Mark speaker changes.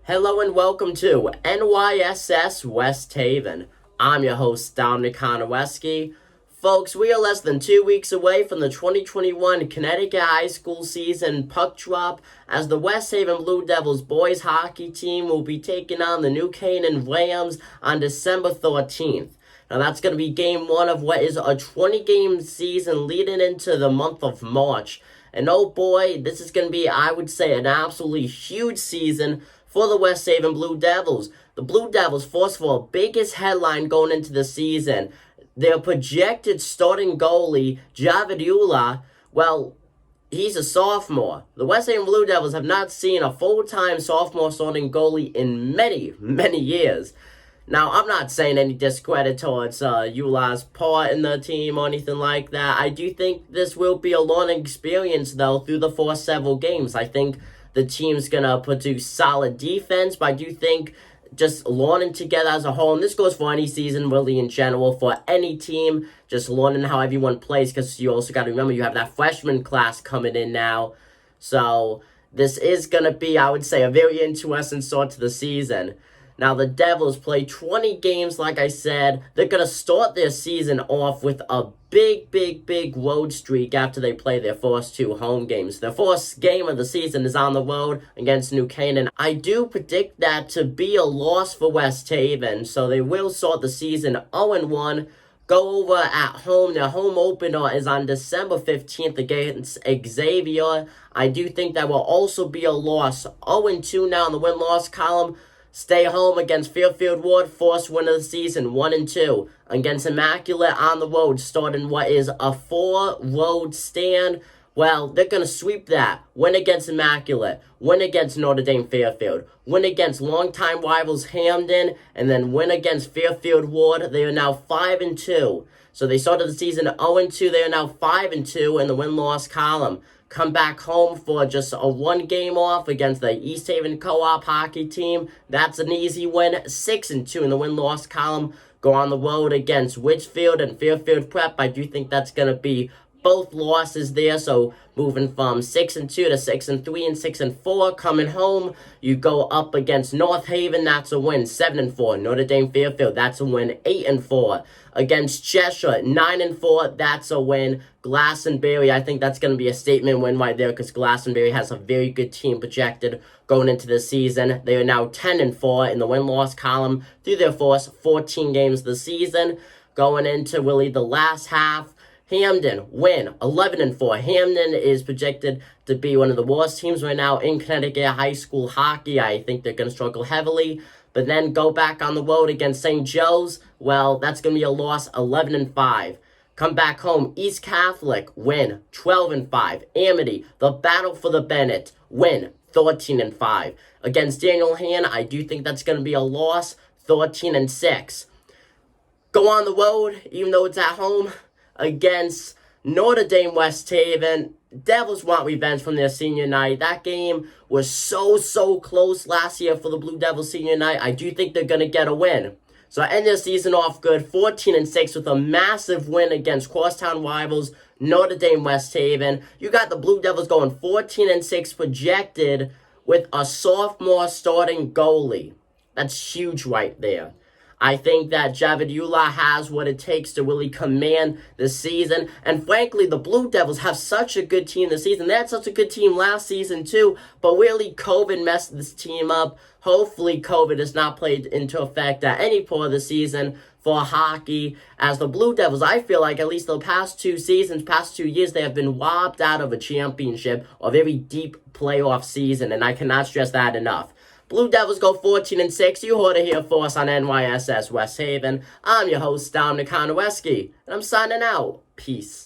Speaker 1: Hello and welcome to NYSS West Haven. I'm your host, Dominic Konowski. Folks, we are less than 2 weeks away from the 2021 Connecticut High School season puck drop as the West Haven Blue Devils boys hockey team will be taking on the New Canaan Rams on December 13th. Now that's going to be game one of what is a 20-game season leading into the month of March. And oh boy, this is going to be, I would say, an absolutely huge season for the West Haven Blue Devils. The Blue Devils, first of all, biggest headline going into the season. Their projected starting goalie, Javidula, well, he's a sophomore. The West Haven Blue Devils have not seen a full-time sophomore starting goalie in many, many years. Now, I'm not saying any discredit towards Eula's part in the team or anything like that. I do think this will be a learning experience, though, through the first several games. I think the team's going to produce solid defense, but I do think just learning together as a whole, and this goes for any season, really, in general, for any team, just learning how everyone plays, because you also got to remember you have that freshman class coming in now. So this is going to be, I would say, a very interesting start to the season. Now, the Devils play 20 games, like I said. They're going to start their season off with a big road streak after they play their first two home games. Their first game of the season is on the road against New Canaan. I do predict that to be a loss for West Haven, so they will start the season 0-1. Go over at home. Their home opener is on December 15th against Xavier. I do think that will also be a loss. 0-2 now in the win-loss column. Stay home against Fairfield Ward, first win of the season, 1-2. Against Immaculate on the road, starting what is a 4-road stand. Well, they're going to sweep that. Win against Immaculate, win against Notre Dame Fairfield, win against longtime rivals Hamden, and then win against Fairfield Ward. They are now 5-2. So they started the season 0-2. They are now 5-2 in the win-loss column. Come back home for just a one game off against the East Haven Co-op hockey team. That's an easy win. 6-2 in the win-loss column. Go on the road against Litchfield and Fairfield Prep. I do think that's going to be both losses there. So moving from 6-2 to 6-3 and 6-4. Coming home, you go up against North Haven. That's a win. 7-4. Notre Dame Fairfield. That's a win. 8-4. Against Cheshire, 9-4, that's a win. Glastonbury, I think that's going to be a statement win right there because Glastonbury has a very good team projected going into the season. They are now 10-4 in the win-loss column through their first 14 games of the season. Going into really the last half, Hamden, win, 11-4. Hamden is projected to be one of the worst teams right now in Connecticut high school hockey. I think they're going to struggle heavily. But then go back on the road against St. Joe's. Well, that's going to be a loss, 11-5. Come back home, East Catholic, win, 12-5. Amity, the battle for the Bennett, win, 13-5. Against Daniel Han, I do think that's going to be a loss, 13-6. Go on the road, even though it's at home, against Notre Dame West Haven. Devils want revenge from their senior night. That game was so close last year for the Blue Devils senior night. I do think they're going to get a win. So I end their season off good, 14-6 with a massive win against crosstown rivals Notre Dame West Haven. You got the Blue Devils going 14-6 projected with a sophomore starting goalie. That's huge right there. I think that Javidula has what it takes to really command the season. And frankly, the Blue Devils have such a good team this season. They had such a good team last season too. But really, COVID messed this team up. Hopefully, COVID has not played into effect at any part of the season for hockey. As the Blue Devils, I feel like at least the past 2 seasons, past 2 years, they have been robbed out of a championship, a very deep playoff season. And I cannot stress that enough. Blue Devils go 14-6. You heard it here for us on NYSS West Haven. I'm your host, Dominic Konowski, and I'm signing out. Peace.